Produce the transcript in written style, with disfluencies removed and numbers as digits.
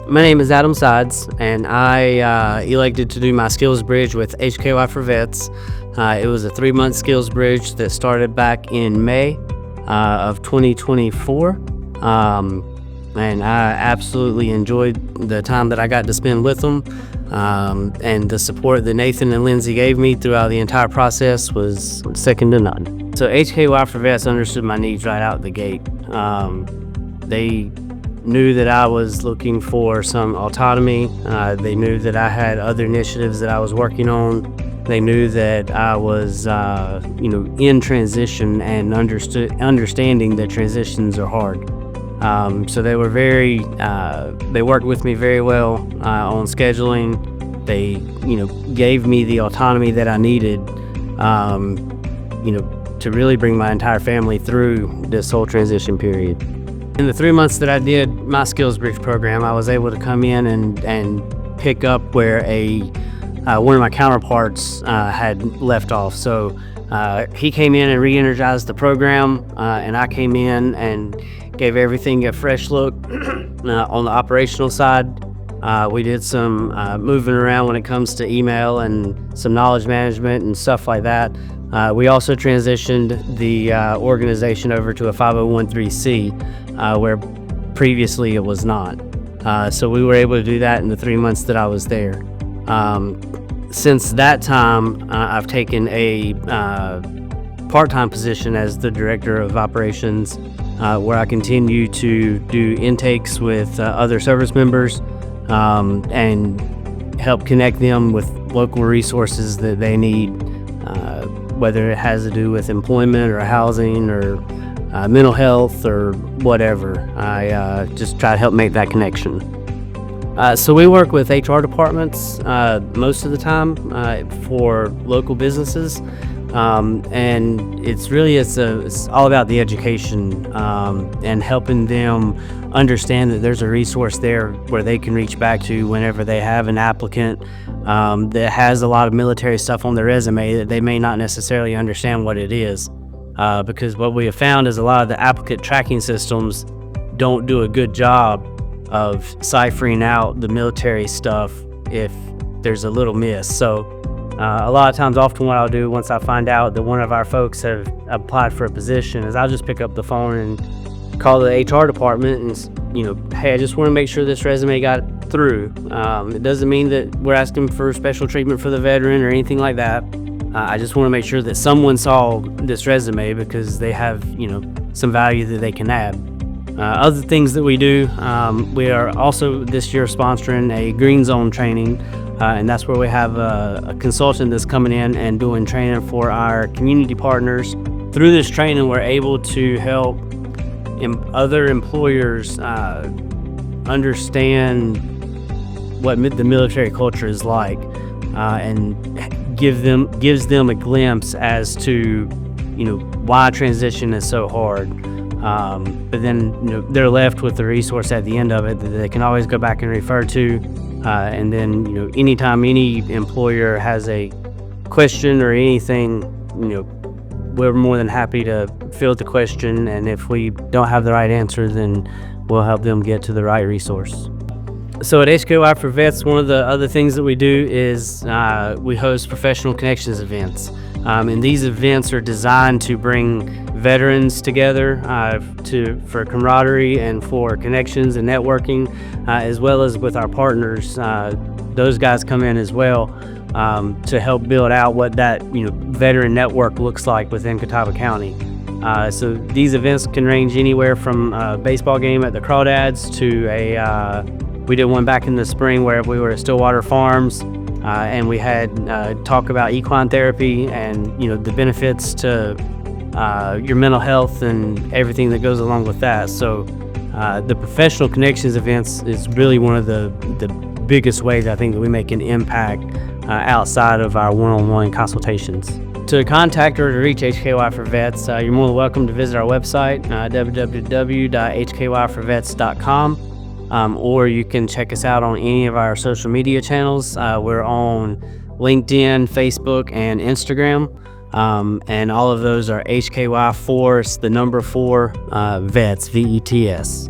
My name is Adam Sides, and I elected to do my skills bridge with HKY4Vets. It was a 3-month skills bridge that started back in May of 2024. And I absolutely enjoyed the time that I got to spend with them. And the support that Nathan and Lindsay gave me throughout the entire process was second to none. So HKY4Vets understood my needs right out the gate. They knew that I was looking for some autonomy. They knew that I had other initiatives that I was working on. They knew that I was, in transition and understanding that transitions are hard. So they were they worked with me very well on scheduling. They, gave me the autonomy that I needed, to really bring my entire family through this whole transition period. In the 3 months that I did my skills bridge program, I was able to come in and pick up where one of my counterparts had left off. So he came in and re-energized the program, and I came in and gave everything a fresh look. On the operational side, we did some moving around when it comes to email and some knowledge management and stuff like that. We also transitioned the organization over to a 501(c), where previously it was not. So we were able to do that in the 3 months that I was there. Since that time, I've taken a part-time position as the director of operations, where I continue to do intakes with other service members and help connect them with local resources that they need, whether it has to do with employment or housing or mental health or whatever. I just try to help make that connection. So we work with HR departments most of the time for local businesses, and it's all about the education and helping them understand that there's a resource there where they can reach back to whenever they have an applicant that has a lot of military stuff on their resume that they may not necessarily understand what it is. Because what we have found is a lot of the applicant tracking systems don't do a good job of ciphering out the military stuff if there's a little miss. So a lot of times, often what I'll do once I find out that one of our folks have applied for a position is I'll just pick up the phone and call the HR department and, hey, I just want to make sure this resume got through. It doesn't mean that we're asking for special treatment for the veteran or anything like that. I just want to make sure that someone saw this resume because they have, some value that they can add. Other things that we do, we are also this year sponsoring a green zone training, and that's where we have a consultant that's coming in and doing training for our community partners. Through this training, we're able to help other employers understand what the military culture is like, and gives them a glimpse as to why transition is so hard. But then they're left with the resource at the end of it that they can always go back and refer to, and then anytime any employer has a question or anything, we're more than happy to field the question, and if we don't have the right answer, then we'll help them get to the right resource. So at HKY4Vets, one of the other things that we do is we host professional connections events. And these events are designed to bring veterans together for camaraderie and for connections and networking, as well as with our partners. Those guys come in as well to help build out what that veteran network looks like within Catawba County. So these events can range anywhere from a baseball game at the Crawdads to we did one back in the spring where we were at Stillwater Farms, and we had talk about equine therapy and the benefits to your mental health and everything that goes along with that. So the professional connections events is really one of the biggest ways I think that we make an impact outside of our one-on-one consultations. To contact or to reach HKY4Vets, you're more than welcome to visit our website, www.hky4vets.com. Or you can check us out on any of our social media channels. We're on LinkedIn, Facebook, and Instagram. And all of those are HKY4, the number 4, Vets, VETS.